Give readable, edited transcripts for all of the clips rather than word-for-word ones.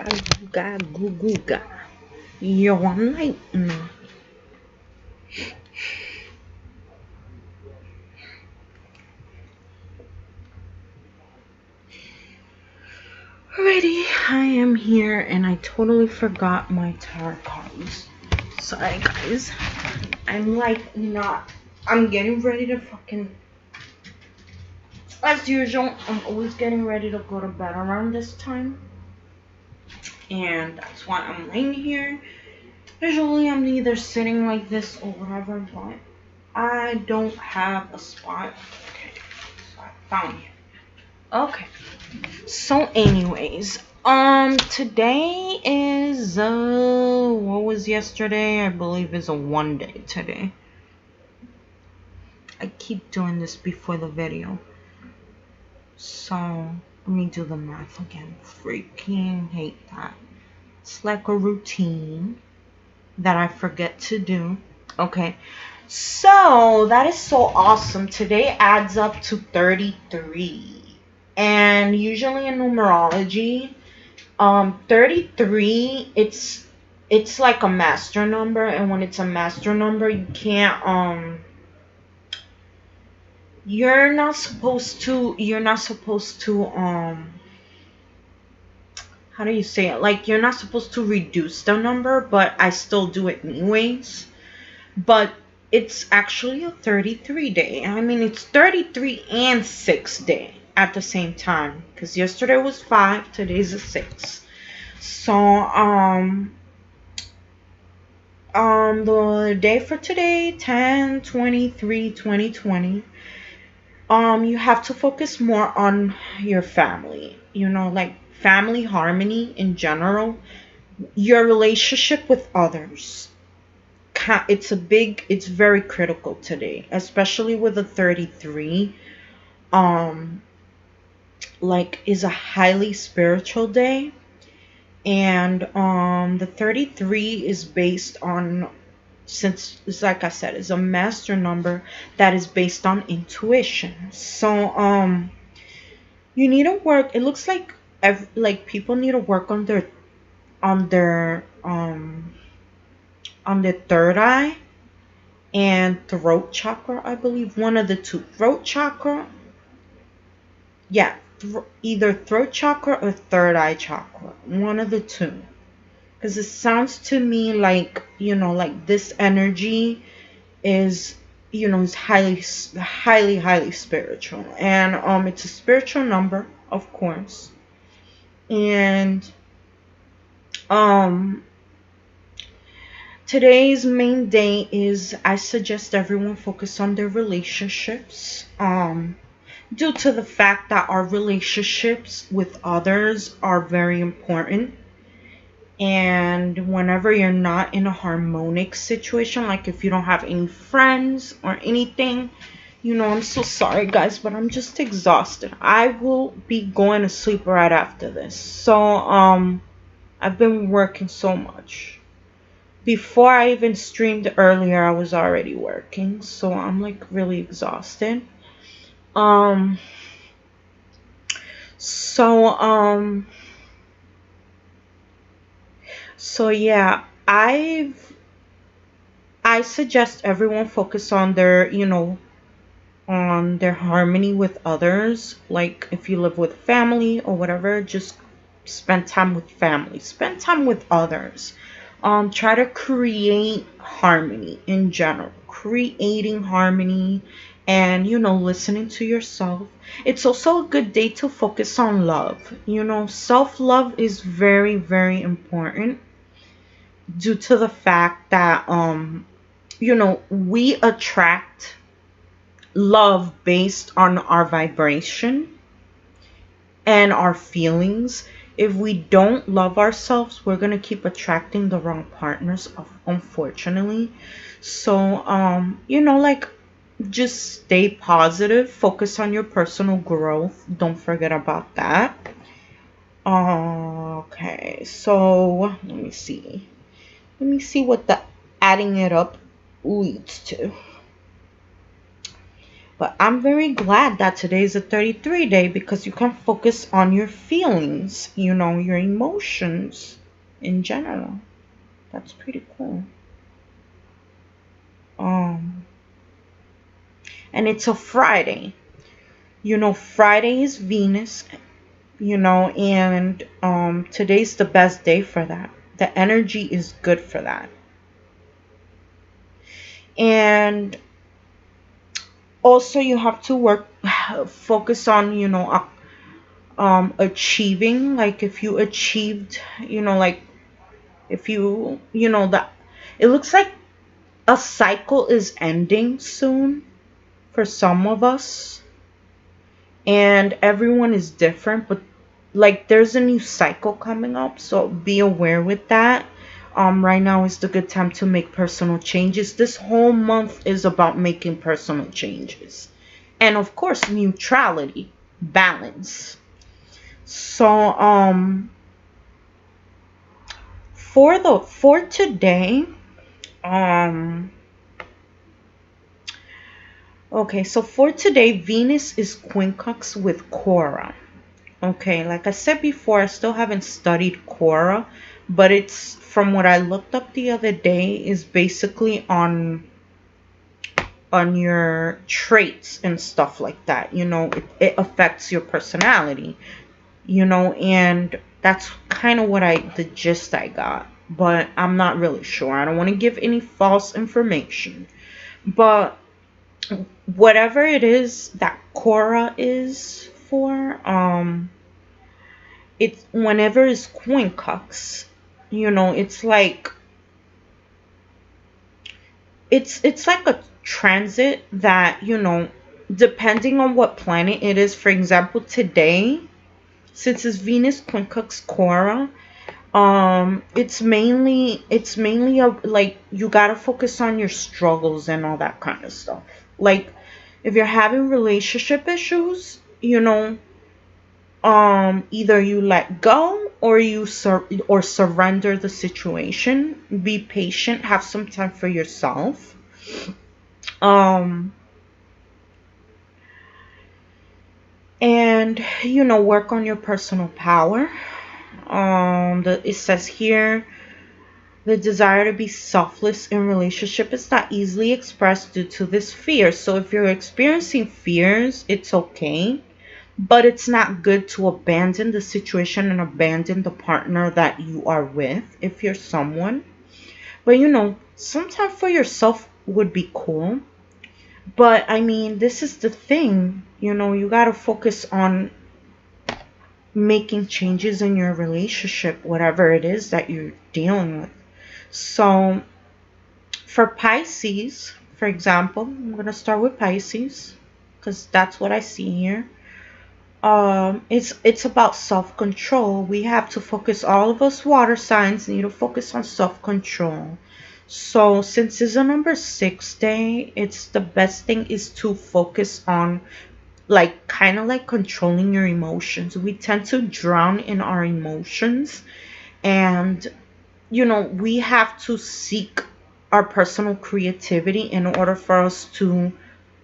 googa, googa, goo, googa. Yo, I'm like, Alrighty, I am here and I totally forgot my tarot cards. Sorry guys. I'm like I'm getting ready to fucking, as usual, I'm always getting ready to go to bed around this time. And that's why I'm laying here. Usually I'm either sitting like this or whatever, but I don't have a spot. Okay, so I found it. Okay. So anyways, today is what was yesterday? I believe is a 1 day today. I keep doing this before the video. So let me do the math again. Freaking hate that. It's like a routine that I forget to do. Okay. So that is so awesome. Today adds up to 33. And usually in numerology, 33, it's like a master number, and when it's a master number, you can't you're not supposed to how do you say it? Like, you're not supposed to reduce the number, but I still do it anyways. But it's actually a 33 day. I mean, it's 33 and 6 day at the same time, because yesterday was 5, today's a 6. So the day for today, 10/23/2020, you have to focus more on your family, like family harmony in general, your relationship with others. It's very critical today, especially with the 33. Like, is a highly spiritual day, and the 33 is based on, since it's like I said, it's a master number that is based on intuition. So you need to work. It looks like people need to work on their third eye and throat chakra. I believe one of the two. Throat chakra. Yeah, either throat chakra or third eye chakra. One of the two. Because it sounds to me like, like this energy is, is highly spiritual. And it's a spiritual number, of course. And today's main day is, I suggest everyone focus on their relationships. Due to the fact that our relationships with others are very important. And whenever you're not in a harmonic situation, like if you don't have any friends or anything, I'm so sorry guys, but I'm just exhausted. I will be going to sleep right after this. So I've been working so much. Before I even streamed earlier, I was already working, so I'm like really exhausted. So yeah, I suggest everyone focus on their, on their harmony with others. Like if you live with family or whatever, just spend time with family, spend time with others. Try to create harmony in general, creating harmony. And listening to yourself. It's also a good day to focus on love. Self-love is very, very important, due to the fact that we attract love based on our vibration and our feelings. If we don't love ourselves, we're gonna keep attracting the wrong partners, unfortunately. So like, just stay positive, focus on your personal growth, don't forget about that. Okay, so let me see what the adding it up leads to. But I'm very glad that today is a 33 day because you can focus on your feelings, you know, your emotions in general. That's pretty cool. And it's a Friday. You know, Friday is Venus, you know, and today's the best day for that. The energy is good for that. And also you have to focus on, you know, achieving. Like if you achieved, you know, like if you know, that it looks like a cycle is ending soon for some of us, and everyone is different, but like there's a new cycle coming up, so be aware with that. Right now is the good time to make personal changes. This whole month is about making personal changes, and of course neutrality, balance. So for today, okay, so for today, Venus is quincunx with Quora. Okay, like I said before, I still haven't studied Quora, but it's, from what I looked up the other day, is basically on your traits and stuff like that. You know, it affects your personality, you know, and that's kind of the gist I got, but I'm not really sure. I don't want to give any false information, but whatever it is that Quora is for, it's whenever it's quincunx, you know, it's like it's like a transit that, you know, depending on what planet it is. For example, today, since it's Venus quincunx Quora, it's mainly like you gotta focus on your struggles and all that kind of stuff. Like if you're having relationship issues, you know, either you let go or you surrender the situation. Be patient, have some time for yourself. And you know, work on your personal power. It says here, the desire to be selfless in relationship is not easily expressed due to this fear. So if you're experiencing fears, it's okay, but it's not good to abandon the situation and abandon the partner that you are with if you're someone. But you know, some time for yourself would be cool. But I mean, this is the thing, you know, you gotta focus on making changes in your relationship, whatever it is that you're dealing with. So for Pisces, for example, I'm going to start with Pisces because that's what I see here. It's about self-control. We have to focus, all of us water signs need to focus on self-control. So since it's a number 6 day, it's the best thing is to focus on like kind of like controlling your emotions. We tend to drown in our emotions, and you know, we have to seek our personal creativity in order for us to,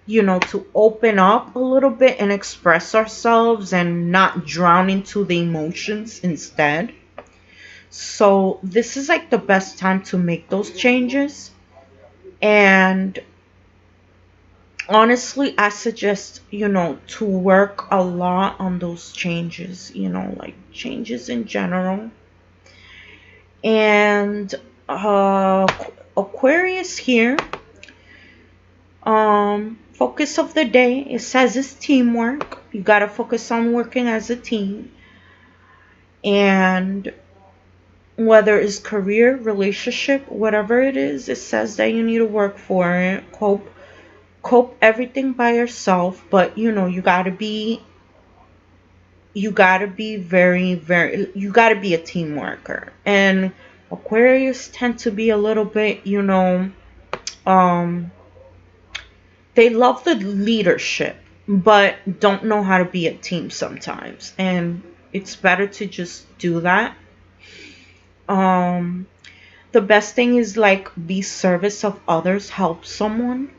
you know, to open up a little bit and express ourselves and not drown into the emotions instead. So this is like the best time to make those changes. And honestly, I suggest, you know, to work a lot on those changes, you know, like changes in general. And Aquarius here, focus of the day, it says is teamwork. You got to focus on working as a team. And whether it's career, relationship, whatever it is, it says that you need to work for it. Cope everything by yourself, but you know, you got to be very, you got to be a team worker. And Aquarius tend to be a little bit, you know, they love the leadership, but don't know how to be a team sometimes. And it's better to just do that. The best thing is like be service of others, help someone,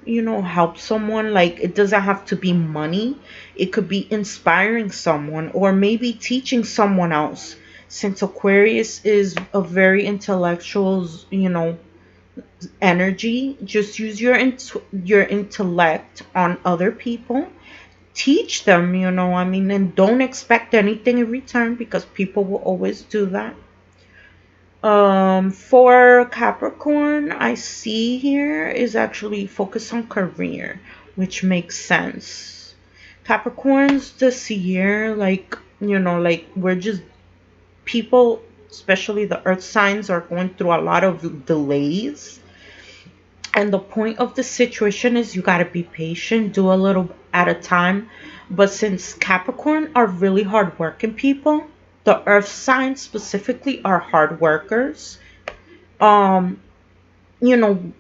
help someone. Like it doesn't have to be money. It could be inspiring someone or maybe teaching someone else. Since Aquarius is a very intellectual, energy, just use your intellect on other people. Teach them, I mean, and don't expect anything in return because people will always do that. For Capricorn, I see here is actually focus on career, which makes sense. Capricorns this year, like, like we're just people, especially the earth signs, are going through a lot of delays. And the point of the situation is you got to be patient, do a little at a time. But since Capricorn are really hardworking people, the earth signs specifically are hard workers. Um, you know,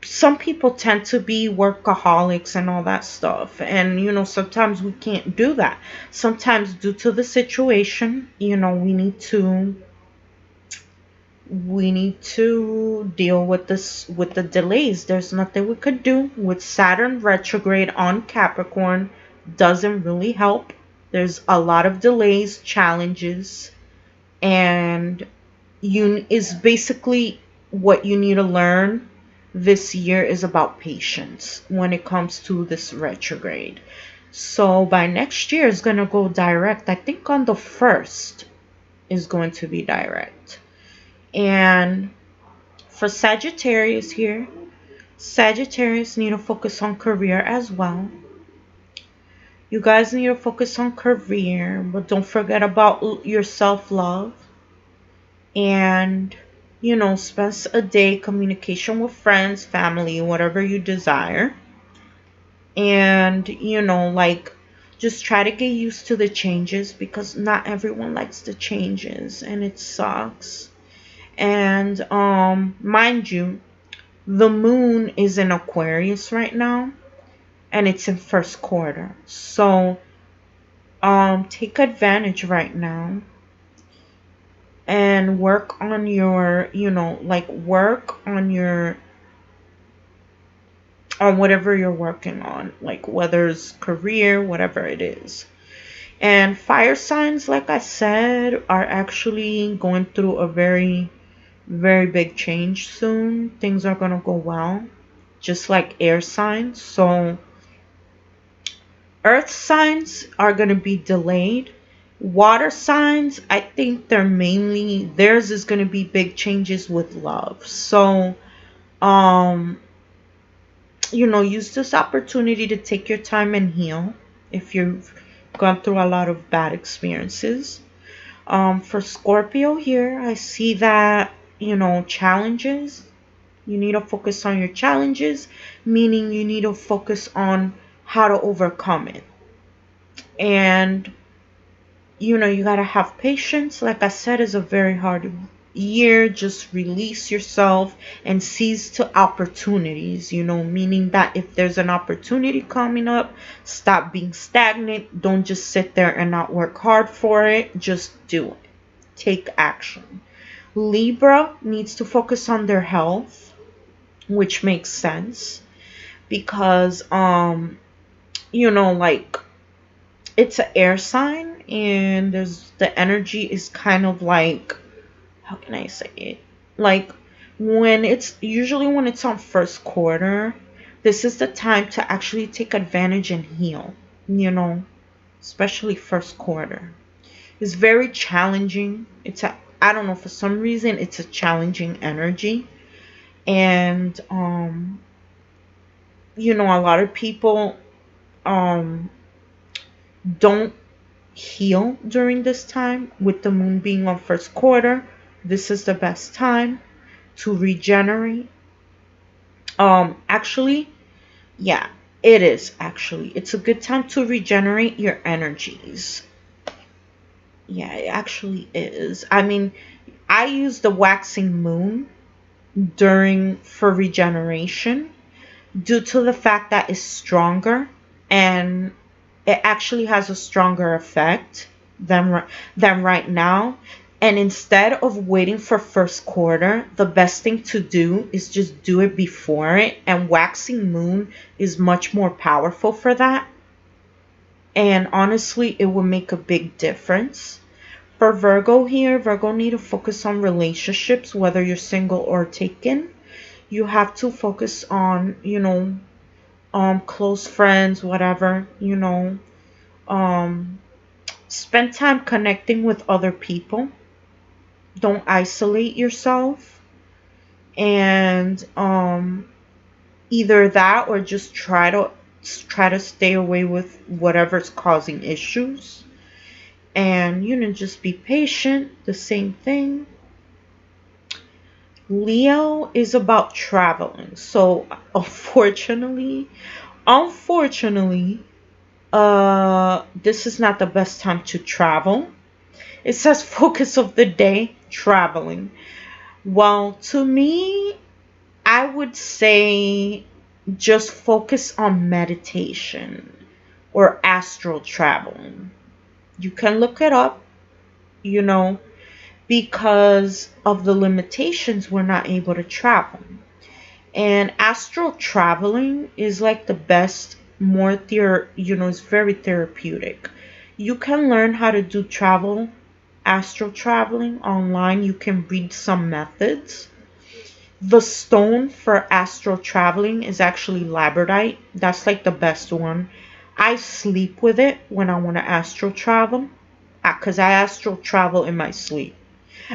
some people tend to be workaholics and all that stuff. And, sometimes we can't do that. Sometimes due to the situation, we need to deal with this, with the delays. There's nothing we could do. With Saturn retrograde on Capricorn, doesn't really help. There's a lot of delays, challenges, and you is basically what you need to learn this year is about patience when it comes to this retrograde. So by next year it's going to go direct. I think on the 1st is going to be direct. And for Sagittarius here, Sagittarius need to focus on career as well. You guys need to focus on career, but don't forget about your self-love. And, spend a day communication with friends, family, whatever you desire. And, like, just try to get used to the changes because not everyone likes the changes and it sucks. And mind you, the moon is in Aquarius right now and it's in first quarter. So take advantage right now and work on your, work on your on whatever you're working on, like whether it's career, whatever it is. And fire signs, like I said, are actually going through a very big change soon. Things are going to go well, just like air signs. So earth signs are going to be delayed. Water signs, I think theirs is going to be big changes with love. So use this opportunity to take your time and heal if you've gone through a lot of bad experiences. For Scorpio here, I see that challenges, you need to focus on your challenges, meaning you need to focus on how to overcome it. And you gotta have patience. Like I said, it's a very hard year. Just release yourself and seize to opportunities, meaning that if there's an opportunity coming up, stop being stagnant. Don't just sit there and not work hard for it. Just do it. Take action. Libra needs to focus on their health, which makes sense because like it's an air sign and the energy is kind of like, how can I say it? Like when it's on first quarter, this is the time to actually take advantage and heal, especially first quarter. It's very challenging. I don't know, for some reason it's a challenging energy. And a lot of people don't heal during this time. With the moon being on first quarter, this is the best time to regenerate. Actually, yeah, it is actually. It's a good time to regenerate your energies. Yeah, it actually is. I mean, I use the waxing moon for regeneration due to the fact that it's stronger and it actually has a stronger effect than right now. And instead of waiting for first quarter, the best thing to do is just do it before it. And waxing moon is much more powerful for that. And honestly, it will make a big difference. For Virgo here, Virgo need to focus on relationships, whether you're single or taken. You have to focus on, close friends, whatever, spend time connecting with other people. Don't isolate yourself. And either that or just try to stay away with whatever's causing issues. And just be patient. The same thing. Leo is about traveling. So unfortunately, this is not the best time to travel. It says focus of the day, traveling. Well, to me, I would say just focus on meditation or astral traveling. You can look it up, because of the limitations, we're not able to travel. And astral traveling is like the best, it's very therapeutic. You can learn how to do astral traveling online. You can read some methods. The stone for astral traveling is actually labradorite. That's like the best one. I sleep with it when I want to astral travel, because I astral travel in my sleep.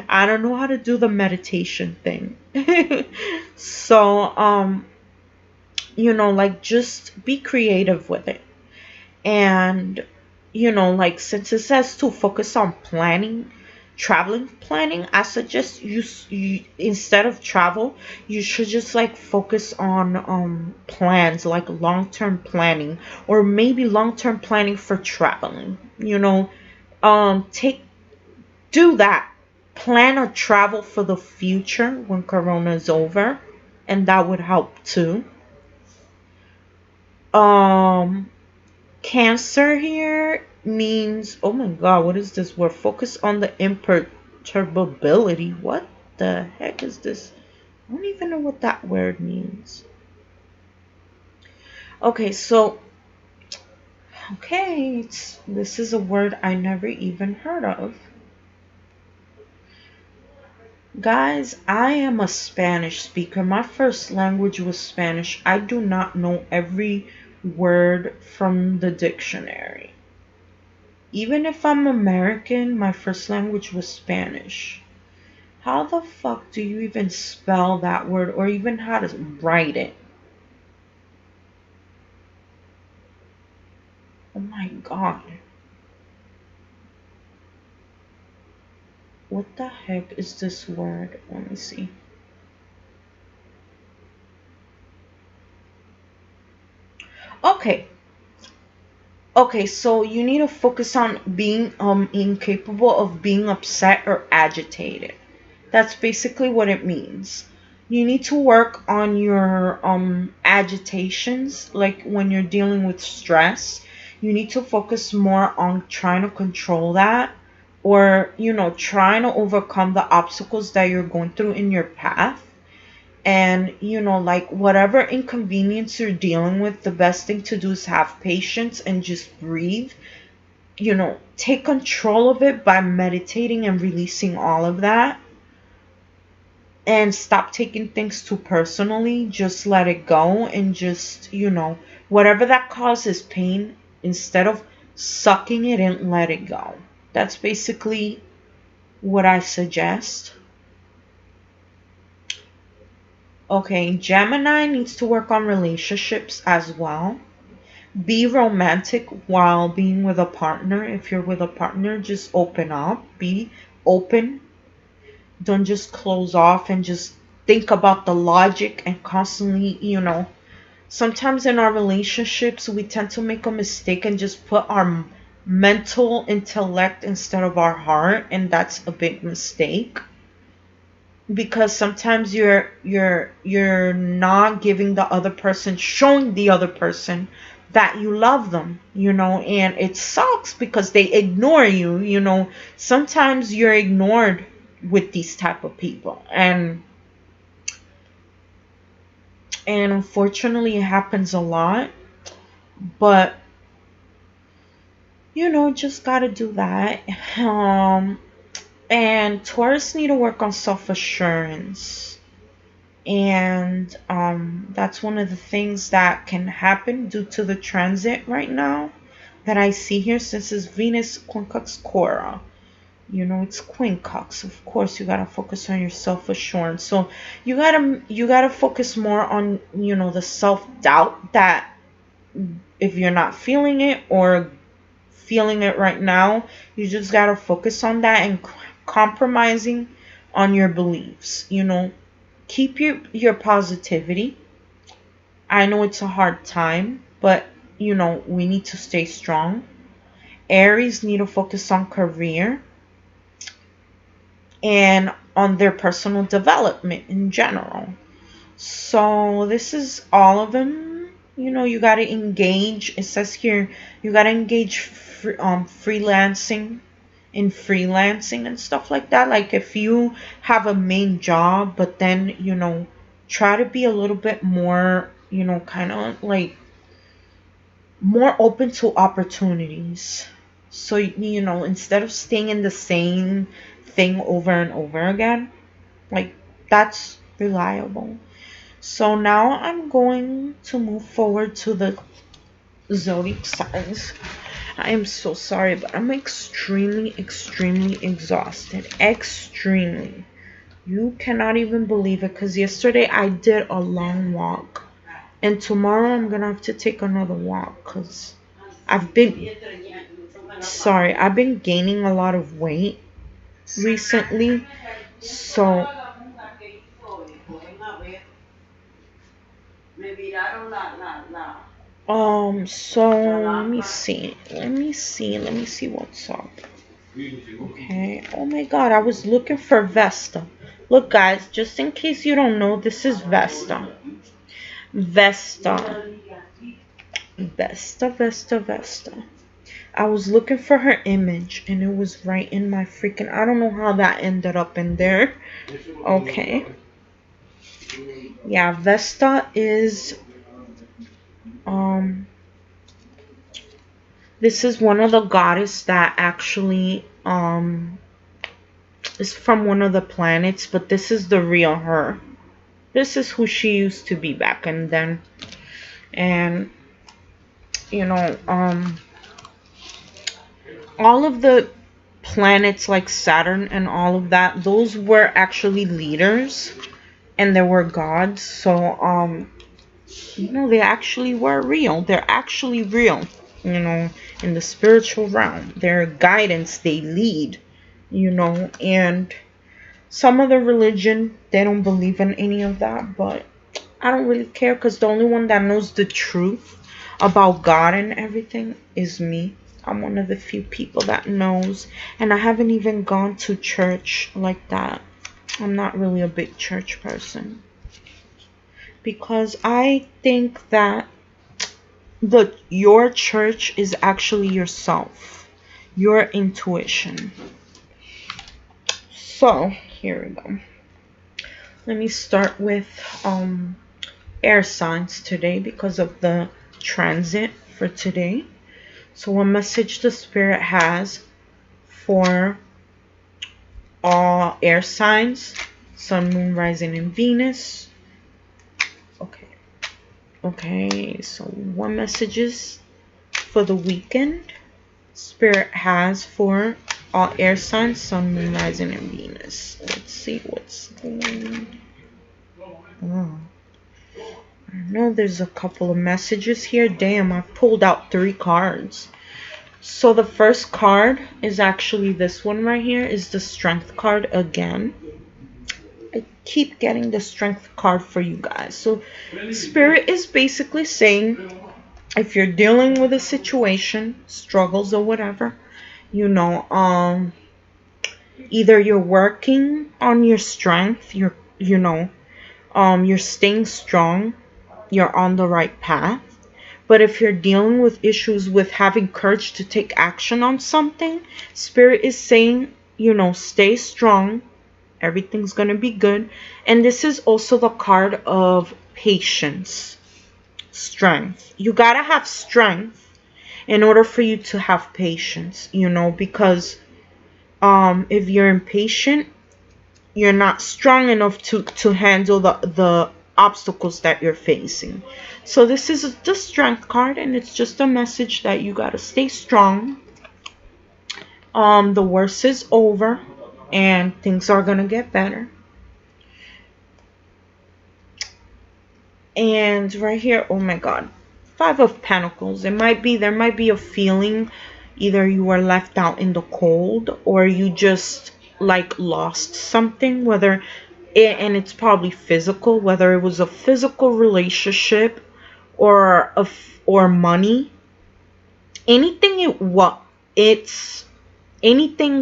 I don't know how to do the meditation thing. So, just be creative with it. And, since it says to focus on traveling planning, I suggest you instead of travel, you should just focus on plans, like long-term planning, or maybe long-term planning for traveling. Do that. Plan a travel for the future when Corona is over, and that would help too. Cancer here means, oh my god, what is this word? Focus on the imperturbability. What the heck is this? I don't even know what that word means. Okay, so this is a word I never even heard of. Guys, I am a Spanish speaker. My first language was Spanish. I do not know every word from the dictionary. Even if I'm American, my first language was Spanish. How the fuck do you even spell that word, or even how to write it? Oh my god. What the heck is this word? Let me see. Okay, so you need to focus on being incapable of being upset or agitated. That's basically what it means. You need to work on your agitations, like when you're dealing with stress. You need to focus more on trying to control that, or trying to overcome the obstacles that you're going through in your path. And whatever inconvenience you're dealing with, the best thing to do is have patience and just breathe. Take control of it by meditating and releasing all of that, and stop taking things too personally. Just let it go, and just whatever that causes pain, instead of sucking it in, let it go. That's basically what I suggest. Okay, Gemini needs to work on relationships as well. Be romantic while being with a partner. If you're with a partner, just open up. Be open. Don't just close off and just think about the logic and constantly, sometimes in our relationships, we tend to make a mistake and just put our mental intellect instead of our heart, and that's a big mistake, because sometimes you're not showing the other person that you love them, you know, and it sucks because they ignore you, you know. Sometimes you're ignored with these type of people, and unfortunately it happens a lot. But you know, just gotta do that. And Taurus need to work on self-assurance, and that's one of the things that can happen due to the transit right now that I see here, since it's Venus quincunx Cora. You know, it's quincunx. Of course, you gotta focus on your self-assurance. So you gotta focus more on, you know, the self-doubt that if you're not feeling it or feeling it right now, you just gotta focus on that and compromising on your beliefs. You know, keep your positivity. I know it's a hard time, but you know, we need to stay strong. Aries need to focus on career and on their personal development in general. So this is all of them. You know, you got to engage. It says here you got to engage freelancing and stuff like that. Like if you have a main job, but then, you know, try to be a little bit more, you know, kind of like more open to opportunities. So, you know, instead of staying in the same thing over and over again, like that's reliable. So now I'm going to move forward to the Zodiac Signs. I am so sorry, but I'm extremely exhausted. Extremely. You cannot even believe it, because yesterday I did a long walk. And tomorrow I'm going to have to take another walk, because I've been gaining a lot of weight recently. So let me see what's up. Okay. Oh my god, I was looking for Vesta. Look guys, just in case you don't know, this is Vesta. Vesta. I was looking for her image and it was right in my freaking, I don't know how that ended up in there. Okay. Yeah, Vesta is this is one of the goddess that actually is from one of the planets, but this is the real her. This is who she used to be back and then. And you know, all of the planets like Saturn and all of that, those were actually leaders and they were gods. So you know, they actually were real. They're actually real, you know, in the spiritual realm. Their guidance, they lead, you know. And some of the religion, they don't believe in any of that, but I don't really care, because the only one that knows the truth about God and everything is me. I'm one of the few people that knows, and I haven't even gone to church like that. I'm not really a big church person, because I think that your church is actually yourself, your intuition. So here we go. Let me start with air signs today because of the transit for today. So what message the spirit has for all air signs, sun, moon, rising, and Venus. Okay, so what messages for the weekend spirit has for all air signs, sun, moon, rising, and Venus. Let's see what's going on. I know there's a couple of messages here. Damn, I pulled out 3 cards. So the first card is actually this one right here, is the Strength card again. I keep getting the Strength card for you guys. So spirit is basically saying, if you're dealing with a situation, struggles or whatever, you know, either you're working on your strength, you're staying strong, you're on the right path, But if you're dealing with issues with having courage to take action on something, Spirit is saying, you know, stay strong. Everything's going to be good. And this is also the card of patience, strength. You got to have strength in order for you to have patience, you know, because if you're impatient, you're not strong enough to handle the obstacles that you're facing. So this is the strength card, and it's just a message that you got to stay strong. The worst is over and things are going to get better. And right here, oh my God, Five of Pentacles. There might be a feeling either you were left out in the cold or you just like lost something, whether it, and it's probably physical, whether it was a physical relationship or money, anything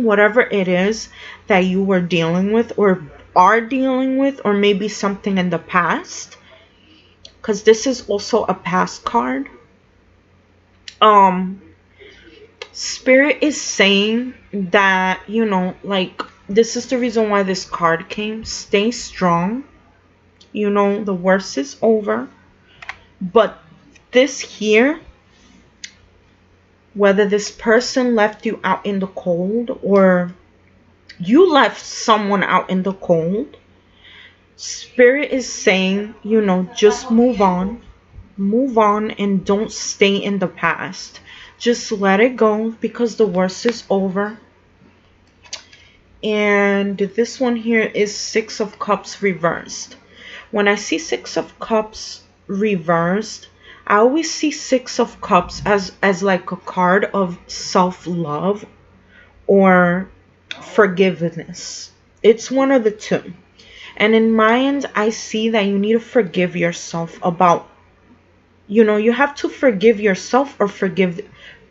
whatever it is that you were dealing with or are dealing with, or maybe something in the past, because this is also a past card. Spirit is saying that, you know, like, this is the reason why this card came. Stay strong. You know, the worst is over. But this here, whether this person left you out in the cold or you left someone out in the cold, Spirit is saying, you know, just move on. Move on and don't stay in the past. Just let it go because the worst is over. And this one here is Six of Cups reversed. When I see Six of Cups reversed, I always see Six of Cups as like a card of self-love or forgiveness. It's one of the two. And in my end, I see that you need to forgive yourself about, you know, you have to forgive yourself or forgive,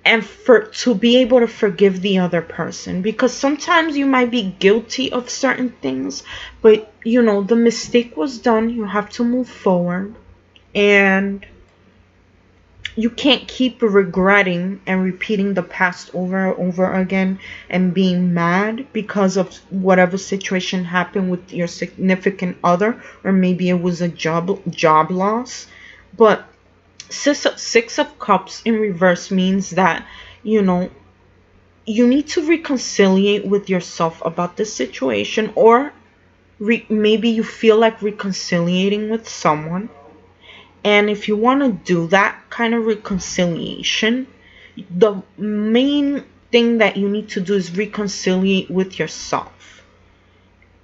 and to be able to forgive the other person, because sometimes you might be guilty of certain things, but you know, the mistake was done. You have to move forward, and you can't keep regretting and repeating the past over and over again and being mad because of whatever situation happened with your significant other, or maybe it was a job loss. But Six of Cups in reverse means that, you know, you need to reconciliate with yourself about this situation, or maybe you feel like reconciliating with someone. And if you want to do that kind of reconciliation, the main thing that you need to do is reconciliate with yourself,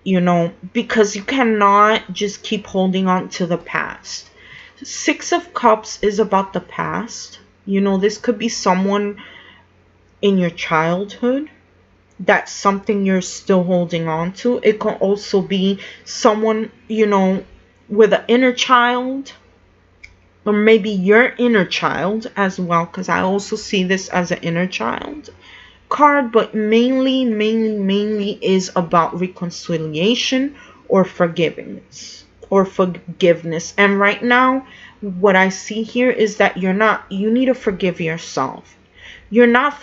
you know, because you cannot just keep holding on to the past. Six of Cups is about the past. You know, this could be someone in your childhood. That's something you're still holding on to. It can also be someone, you know, with an inner child, or maybe your inner child as well, because I also see this as an inner child card. But mainly is about reconciliation or forgiveness. And right now, what I see here is that you need to forgive yourself. You're not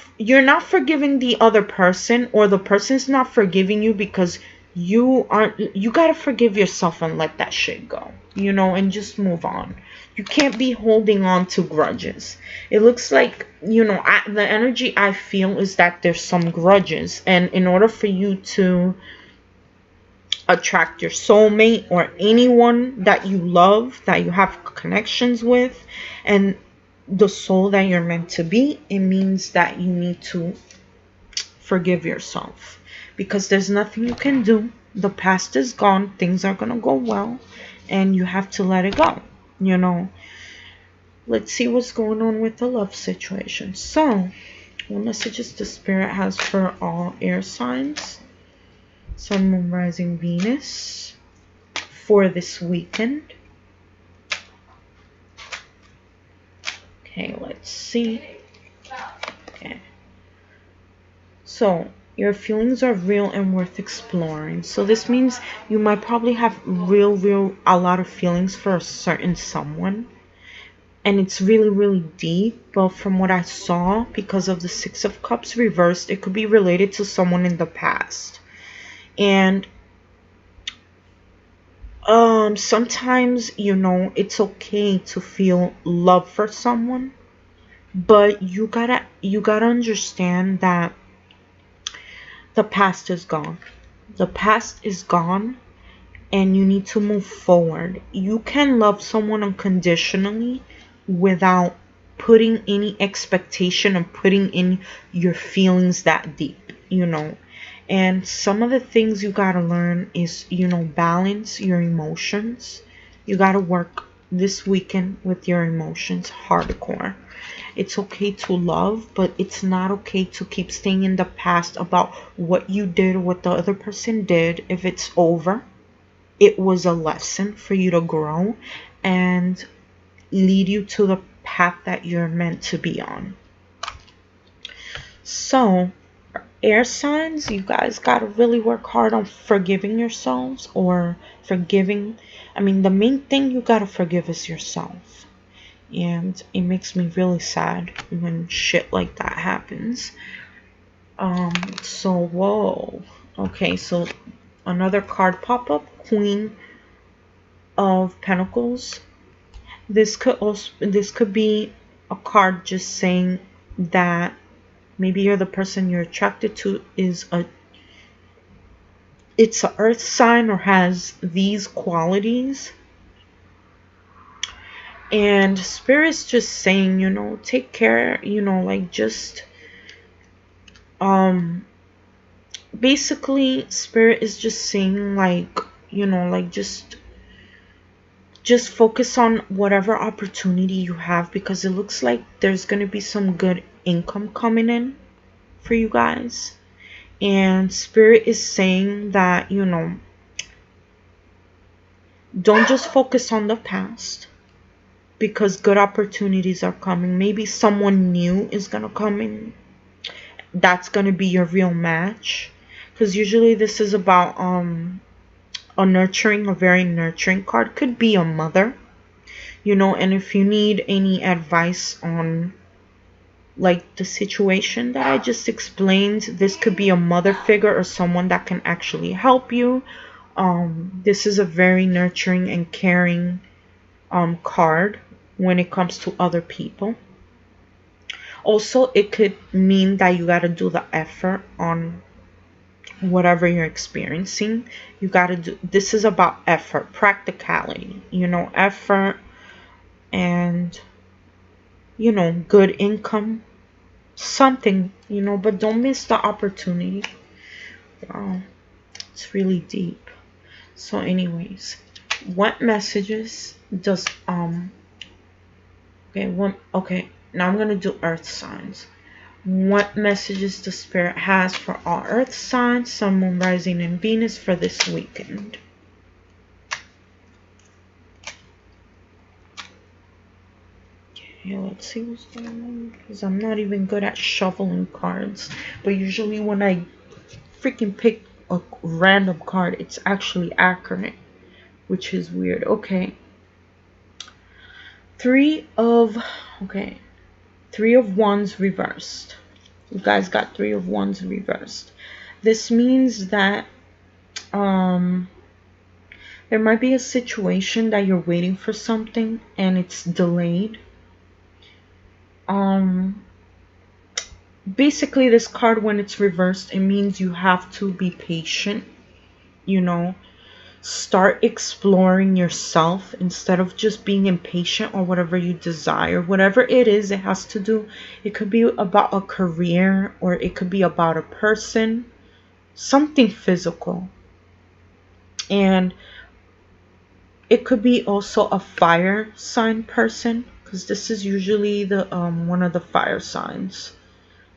forgiving the other person, or the person's not forgiving you, because you gotta forgive yourself and let that shit go, you know, and just move on. You can't be holding on to grudges. It looks like, you know, the energy I feel is that there's some grudges, and in order for you to attract your soulmate or anyone that you love, that you have connections with, and the soul that you're meant to be, it means that you need to forgive yourself, because there's nothing you can do. The past is gone. Things are gonna go well, and you have to let it go, you know. Let's see what's going on with the love situation. So, what messages the Spirit has for all air signs, Sun, Moon, Rising, Venus, for this weekend? Okay, let's see. Okay. So, your feelings are real and worth exploring. So this means you might probably have a lot of feelings for a certain someone. and it's really, really deep. But from what I saw, because of the Six of Cups reversed, it could be related to someone in the past. And sometimes, you know, it's okay to feel love for someone, but you gotta understand that the past is gone. The past is gone, and you need to move forward. You can love someone unconditionally without putting any expectation and putting in your feelings that deep, you know. And some of the things you gotta learn is, you know, balance your emotions. You gotta work this weekend with your emotions hardcore. It's okay to love, but it's not okay to keep staying in the past about what you did, what the other person did. If it's over, it was a lesson for you to grow and lead you to the path that you're meant to be on. So, air signs, you guys got to really work hard on forgiving yourselves, or forgiving. I mean, the main thing you got to forgive is yourself. And it makes me really sad when shit like that happens. So, whoa. Okay, so another card pop up, Queen of Pentacles. This could be a card just saying that maybe you're the person you're attracted to is it's an earth sign or has these qualities. And Spirit's just saying, you know, take care, you know, like just basically Spirit is just saying, like, you know, like just focus on whatever opportunity you have, because it looks like there's going to be some good income coming in for you guys. And Spirit is saying that, you know, don't just focus on the past, because good opportunities are coming. Maybe someone new is going to come in. That's going to be your real match. Because usually this is about a very nurturing card. Could be a mother, you know. And if you need any advice on like the situation that I just explained, this could be a mother figure or someone that can actually help you. This is a very nurturing and caring card when it comes to other people. Also, it could mean that you got to do the effort on whatever you're experiencing. You got to do, this is about effort, practicality, you know, effort and, you know, good income, something, you know. But don't miss the opportunity. Wow, it's really deep. So anyways, what messages does okay, now I'm gonna do earth signs. What messages the Spirit has for all earth signs, Sun, Moon, Rising, and Venus for this weekend? Okay, let's see what's going on, because I'm not even good at shuffling cards. But usually when I freaking pick a random card, it's actually accurate, which is weird. Okay. Three of Wands reversed. You guys got Three of Wands reversed. This means that there might be a situation that you're waiting for something and it's delayed. Basically this card, when it's reversed, it means you have to be patient, you know. Start exploring yourself instead of just being impatient or whatever you desire. Whatever it is, it has to do, it could be about a career, or it could be about a person, something physical. And it could be also a fire sign person, because this is usually the one of the fire signs.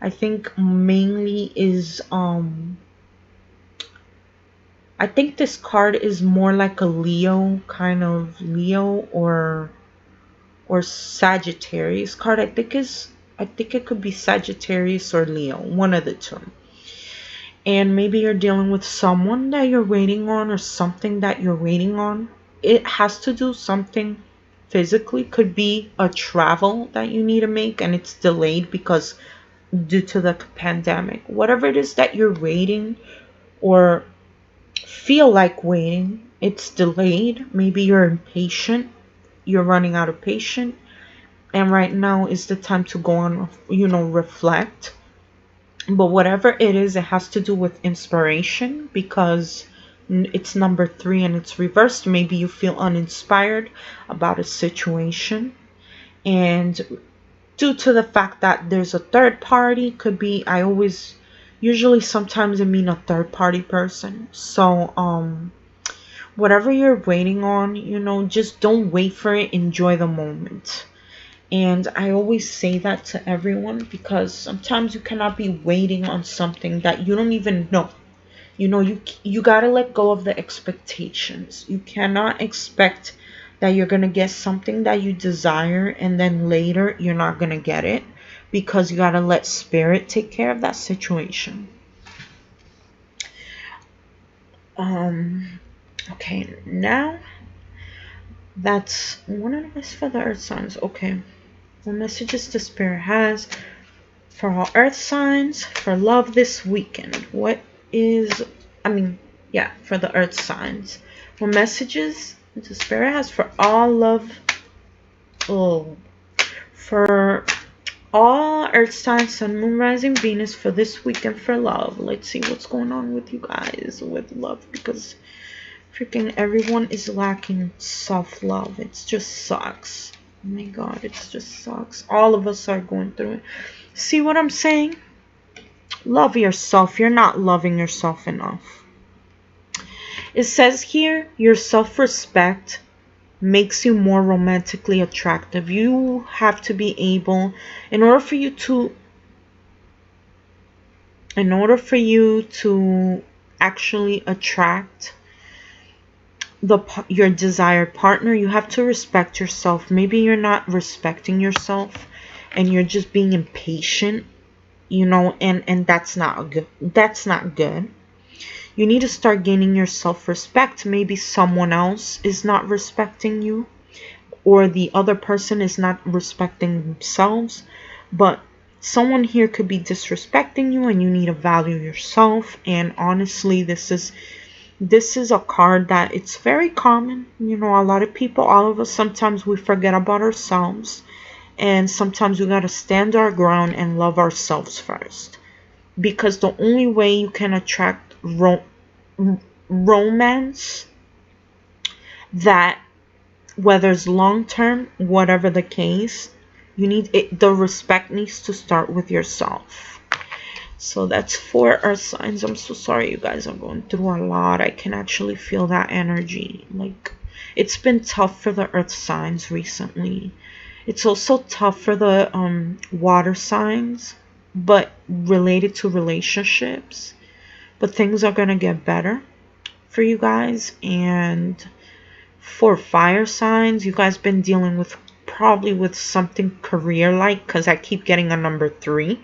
I think mainly is I think this card is more like a Leo, kind of Leo or Sagittarius card. I think it could be Sagittarius or Leo, one of the two. And maybe you're dealing with someone that you're waiting on, or something that you're waiting on. It has to do something physically. Could be a travel that you need to make and it's delayed because due to the pandemic. Whatever it is that you're waiting or feel like waiting, it's delayed. Maybe you're impatient, you're running out of patience, and right now is the time to go on, reflect. But whatever it is, it has to do with inspiration, because it's number 3 and it's reversed. Maybe you feel uninspired about a situation, and due to the fact that there's a third party, could be, usually sometimes it mean a third party person. So whatever you're waiting on, just don't wait for it, enjoy the moment. And I always say that to everyone, because sometimes you cannot be waiting on something that you don't even know. You gotta let go of the expectations. You cannot expect that you're gonna get something that you desire and then later you're not gonna get it, because you gotta let spirit take care of that situation. Okay, now that's one advice for the earth signs. Okay, what messages the spirit has for all earth signs for love this weekend? For the earth signs, what messages the spirit has for all love, for all earth signs, sun, moon, rising, Venus for this weekend for love. Let's see what's going on with you guys with love, because freaking everyone is lacking self-love. It just sucks. Oh my god, it just sucks. All of us are going through it. See what I'm saying? Love yourself. You're not loving yourself enough. It says here, your self-respect makes you more romantically attractive. You have to be able, in order for you to actually attract your desired partner, you have to respect yourself. Maybe you're not respecting yourself and you're just being impatient, and that's not good. That's not good. You need to start gaining your self-respect. Maybe someone else is not respecting you, or the other person is not respecting themselves, but someone here could be disrespecting you and you need to value yourself. And honestly, this is a card that it's very common. A lot of people, all of us, sometimes we forget about ourselves, and sometimes we got to stand our ground and love ourselves first, because the only way you can attract romance, that whether it's long term, whatever the case, you need it. The respect needs to start with yourself. So that's for earth signs. I'm so sorry you guys are going through a lot. I can actually feel that energy. Like, it's been tough for the earth signs recently. It's also tough for the water signs, but related to relationships. But things are going to get better for you guys. And for fire signs, you guys been dealing with probably with something career-like, because I keep getting a number 3.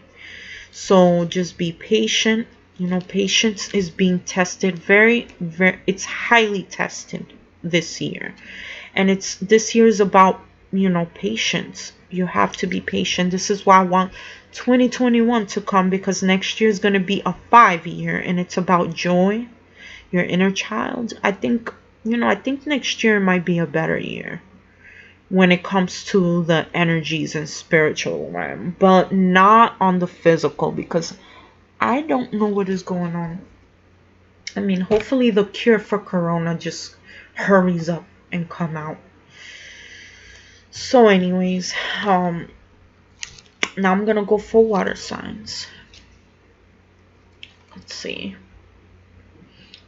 So just be patient. Patience is being tested it's highly tested this year. And this year is about, patience. You have to be patient. This is why I want 2021 to come, because next year is going to be a 5 year, and it's about joy, your inner child. I think next year might be a better year when it comes to the energies and spiritual realm, but not on the physical, because I don't know what is going on. Hopefully the cure for corona just hurries up and come out. So anyways, now I'm gonna go for water signs. Let's see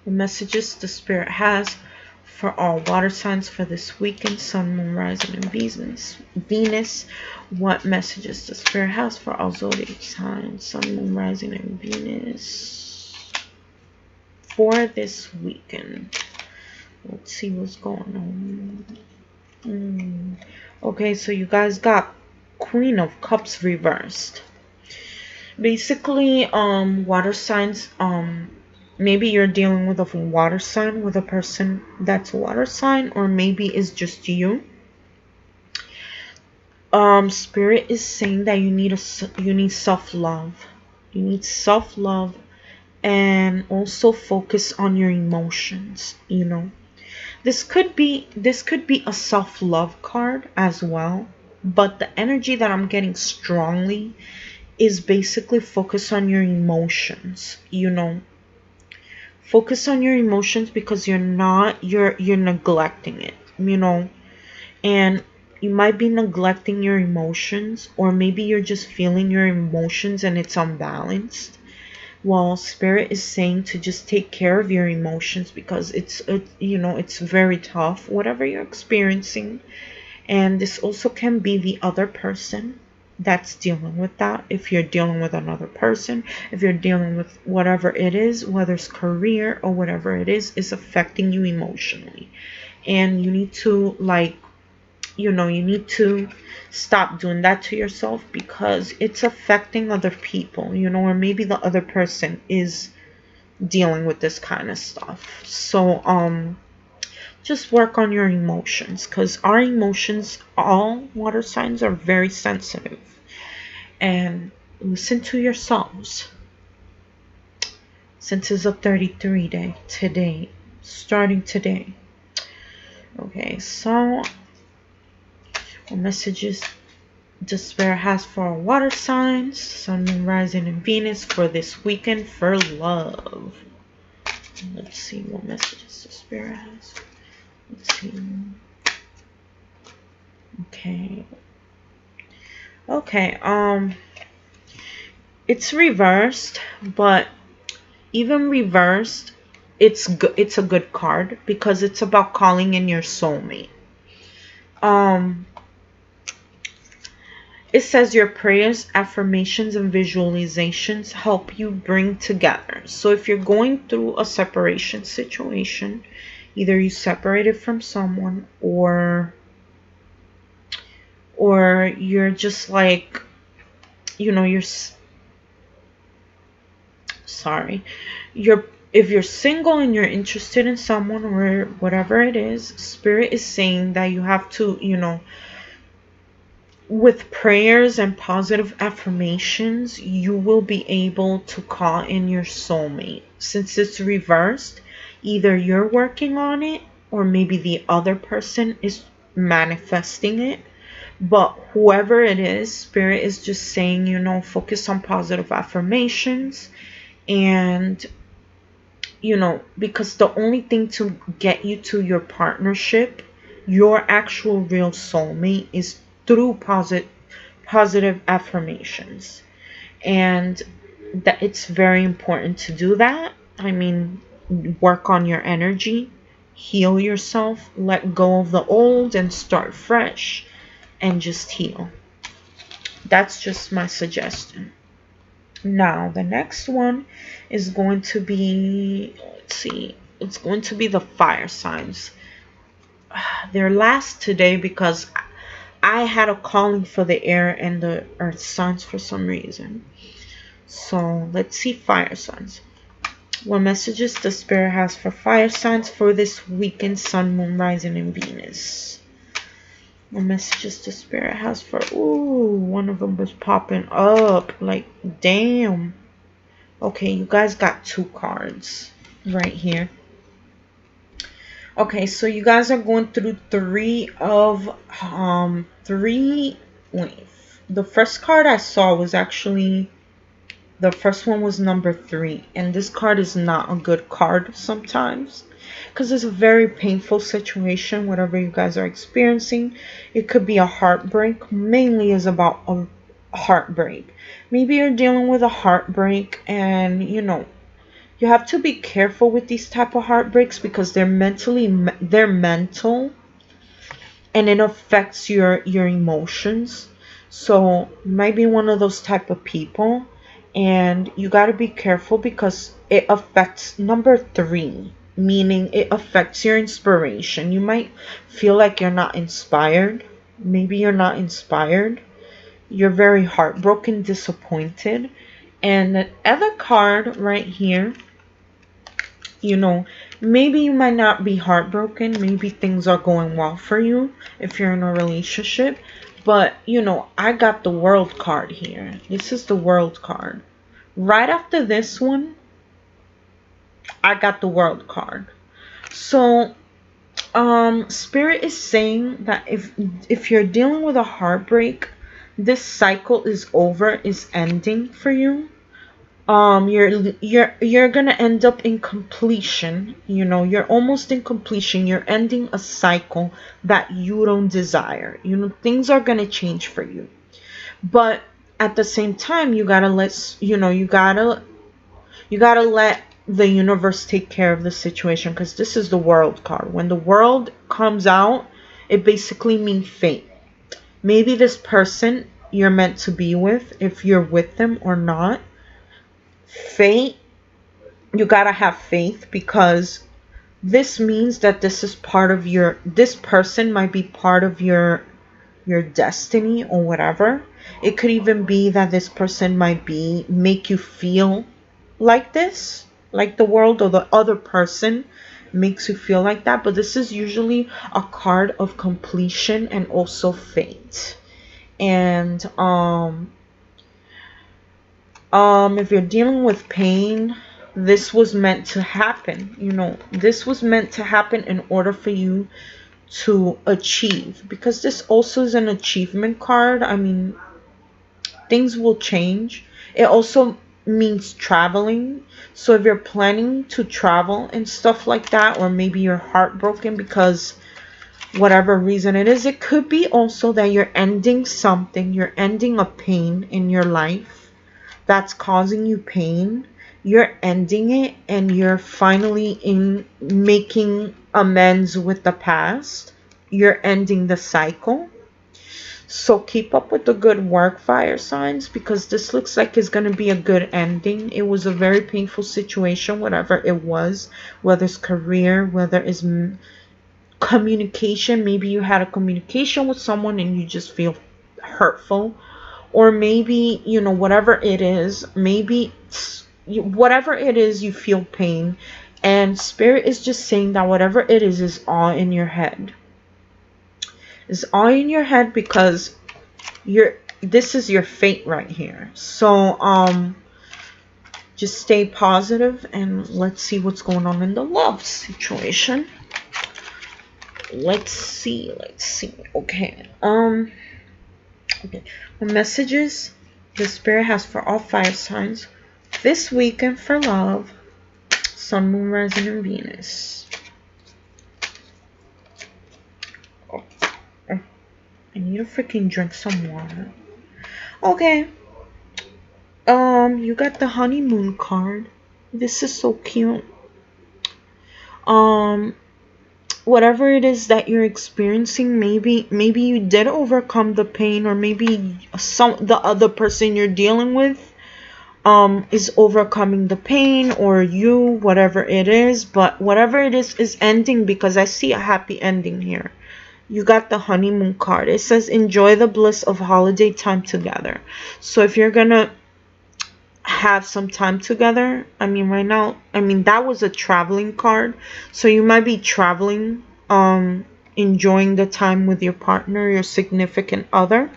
the messages the spirit has for all water signs for this weekend, sun, moon, rising, and Venus. What messages the spirit has for all zodiac signs, sun, moon, rising, and Venus for this weekend? Let's see what's going on. Okay, so you guys got Queen of Cups reversed. Basically, water signs, maybe you're dealing with a water sign, with a person that's a water sign, or maybe it's just you. Spirit is saying that you need self-love. You need self-love, and also focus on your emotions, you know. This could be a self-love card as well, but the energy that I'm getting strongly is basically focus on your emotions, you know. Focus on your emotions, because you're neglecting it, you know. And you might be neglecting your emotions, or maybe you're just feeling your emotions and it's unbalanced. Well, Spirit is saying to just take care of your emotions, because it's very tough, whatever you're experiencing. And this also can be the other person that's dealing with that. If you're dealing with another person, if you're dealing with whatever it is, whether it's career or whatever it is affecting you emotionally. And you need to, like, you need to stop doing that to yourself, because it's affecting other people, or maybe the other person is dealing with this kind of stuff. So just work on your emotions, because our emotions, all water signs, are very sensitive. And listen to yourselves, since it's a 33 day today, starting today. Okay, so what messages the Spirit has for our water signs, Sun, Moon, Rising, and Venus for this weekend for love? Let's see what messages the Spirit has. Let's see. Okay, it's reversed, but even reversed, it's a good card, because it's about calling in your soulmate. It says your prayers, affirmations, and visualizations help you bring together. So if you're going through a separation situation, either you separated from someone, or you're just like, if you're single and you're interested in someone, or whatever it is, Spirit is saying that you have to, with prayers and positive affirmations, you will be able to call in your soulmate. Since it's reversed, either you're working on it, or maybe the other person is manifesting it. But whoever it is, Spirit is just saying, focus on positive affirmations. And, because the only thing to get you to your partnership, your actual real soulmate, is through positive affirmations. And that it's very important to do that. I mean, work on your energy, heal yourself, let go of the old and start fresh, and just heal. That's just my suggestion. Now, the next one is going to be, let's see, it's going to be the fire signs. They're last today because I had a calling for the air and the earth signs for some reason. So let's see fire signs. What messages the Spirit has for fire signs for this weekend, Sun, Moon, Rising, and Venus? What messages the Spirit has for... Ooh, one of them was popping up. Like, damn. Okay, you guys got 2 cards right here. Okay, so you guys are going through 3 of... The first card I saw was actually... The first one was number 3. And this card is not a good card sometimes, because it's a very painful situation, whatever you guys are experiencing. It could be a heartbreak. Mainly is about a heartbreak. Maybe you're dealing with a heartbreak, and you have to be careful with these type of heartbreaks, because they're mental, and it affects your emotions. So you might be one of those type of people, and you got to be careful, because it affects number 3. Meaning it affects your inspiration. You might feel like you're not inspired. Maybe you're not inspired. You're very heartbroken, disappointed. And the other card right here, maybe you might not be heartbroken. Maybe things are going well for you if you're in a relationship. But, you know, I got the World card here. This is the World card. Right after this one, I got the World card. So, Spirit is saying that if you're dealing with a heartbreak, this cycle is over, is ending for you. You're gonna end up in completion. You know, you're almost in completion. You're ending a cycle that you don't desire. You know, things are gonna change for you, but at the same time, you gotta let let the universe take care of the situation, because this is the World card. When the World comes out, it basically means fate. Maybe this person you're meant to be with, if you're with them or not, fate, you gotta have faith, because this means that this person might be part of your destiny or whatever. It could even be that this person might make you feel like this, like the world or the other person makes you feel like that. But this is usually a card of completion and also fate. And if you're dealing with pain, this was meant to happen. You know, this was meant to happen in order for you to achieve, because this also is an achievement card. I mean, things will change. It also means traveling. So if you're planning to travel and stuff like that, or maybe you're heartbroken because whatever reason it is, it could be also that you're ending something, you're ending a pain in your life that's causing you pain. You're ending it, and you're finally making amends with the past. You're ending the cycle. So keep up with the good work, fire signs, because this looks like it's going to be a good ending. It was a very painful situation, whatever it was, whether it's career, whether it's communication. Maybe you had a communication with someone and you just feel hurtful. Or maybe, you know, whatever it is, whatever it is, you feel pain. And Spirit is just saying that whatever it is all in your head. It's all in your head, because this is your fate right here. So just stay positive, and let's see what's going on in the love situation. Let's see. Okay. Okay. What messages the Spirit has for all fire signs this weekend for love? Sun, Moon, Rising, and Venus. I need to freaking drink some water. Okay. You got the Honeymoon card. This is so cute. Whatever it is that you're experiencing, maybe you did overcome the pain, or maybe the other person you're dealing with is overcoming the pain, or whatever it is. But whatever it is ending, because I see a happy ending here. You got the Honeymoon card. It says enjoy the bliss of holiday time together. So if you're gonna have some time together, I mean, right now, I mean, that was a traveling card, so you might be traveling, enjoying the time with your partner, your significant other.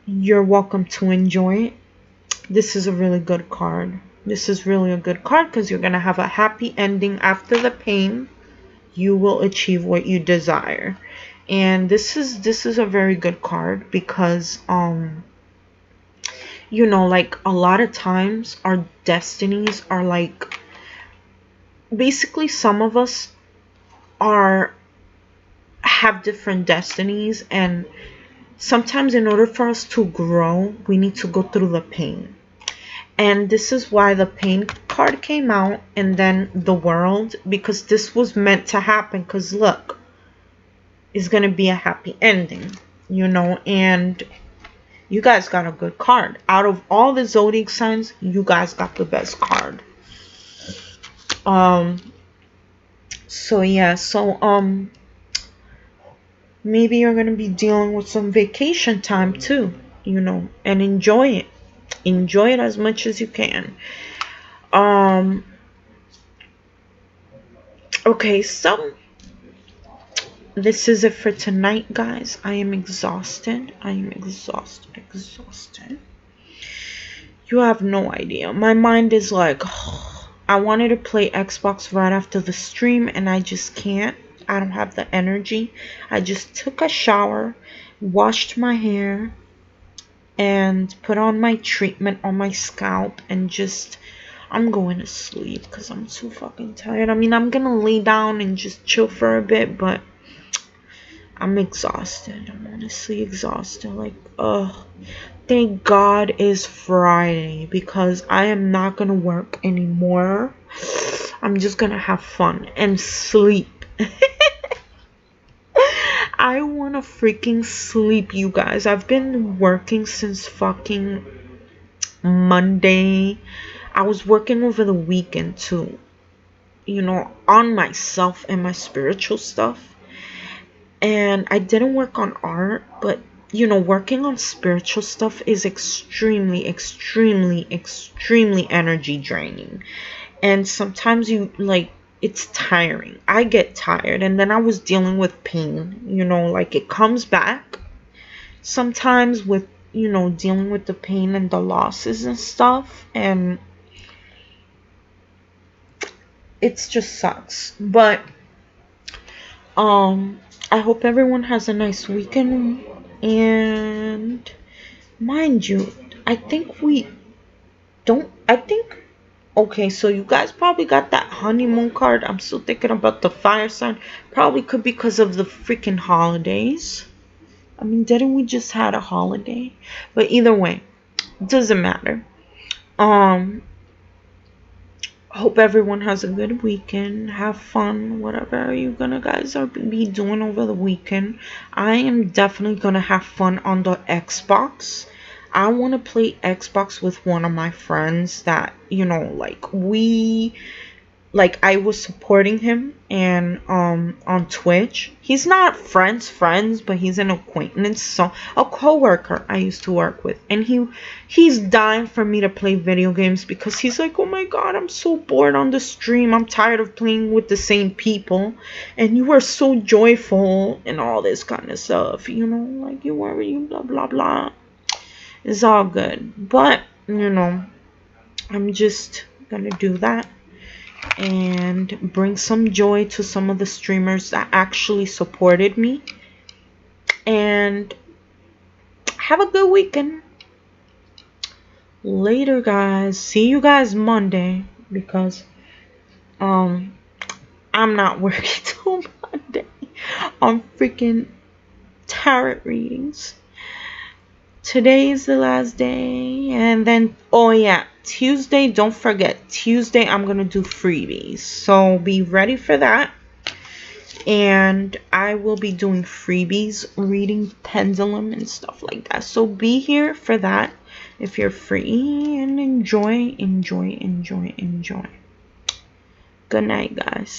You're welcome to enjoy it. This is a really good card. This is really a good card, because you're gonna have a happy ending after the pain. You will achieve what you desire. And this is a very good card, because you know, like, a lot of times our destinies are like, basically some of us have different destinies, and sometimes in order for us to grow, we need to go through the pain. And this is why the pain card came out, and then the World, because this was meant to happen. Because look, it's going to be a happy ending, you know. And you guys got a good card. Out of all the zodiac signs, you guys got the best card. So yeah, maybe you're going to be dealing with some vacation time too, you know, and enjoy it. Enjoy it as much as you can. Okay, this is it for tonight, guys. I am exhausted. I am exhausted. You have no idea. My mind is like, I wanted to play Xbox right after the stream, and I just can't. I don't have the energy. I just took a shower, washed my hair, and put on my treatment on my scalp, and just, I'm going to sleep because I'm too fucking tired. I mean, I'm gonna lay down and just chill for a bit, but I'm exhausted. I'm honestly exhausted. Like, thank God it's Friday, because I am not gonna work anymore. I'm just gonna have fun and sleep. I wanna freaking sleep, you guys. I've been working since fucking Monday. I was working over the weekend too, you know, on myself and my spiritual stuff. And I didn't work on art, but you know, working on spiritual stuff is extremely energy draining. And sometimes you, like, it's tiring. I get tired, and then I was dealing with pain, you know, like it comes back sometimes with, you know, dealing with the pain and the losses and stuff, and it's just sucks. But I hope everyone has a nice weekend. And mind you, okay, so you guys probably got that honeymoon card. I'm still thinking about the fire sign. Probably could be because of the freaking holidays. I mean, didn't we just had a holiday? But either way, it doesn't matter. Hope everyone has a good weekend. Have fun, whatever you guys are be doing over the weekend. I am definitely gonna have fun on the Xbox. I want to play Xbox with one of my friends that, you know, like I was supporting him, and on Twitch. He's not friends, but he's an acquaintance, so a coworker I used to work with, and he's dying for me to play video games, because he's like, oh my god, I'm so bored on the stream. I'm tired of playing with the same people, and you were so joyful and all this kind of stuff, you know, like you blah blah blah. It's all good, but you know, I'm just gonna do that and bring some joy to some of the streamers that actually supported me. And have a good weekend. Later, guys. See you guys Monday, because I'm not working till Monday on freaking tarot readings. Today is the last day, and then, oh yeah, Tuesday, don't forget, Tuesday I'm gonna do freebies, so be ready for that. And I will be doing freebies, reading pendulum and stuff like that, so be here for that if you're free, and enjoy. Good night, guys.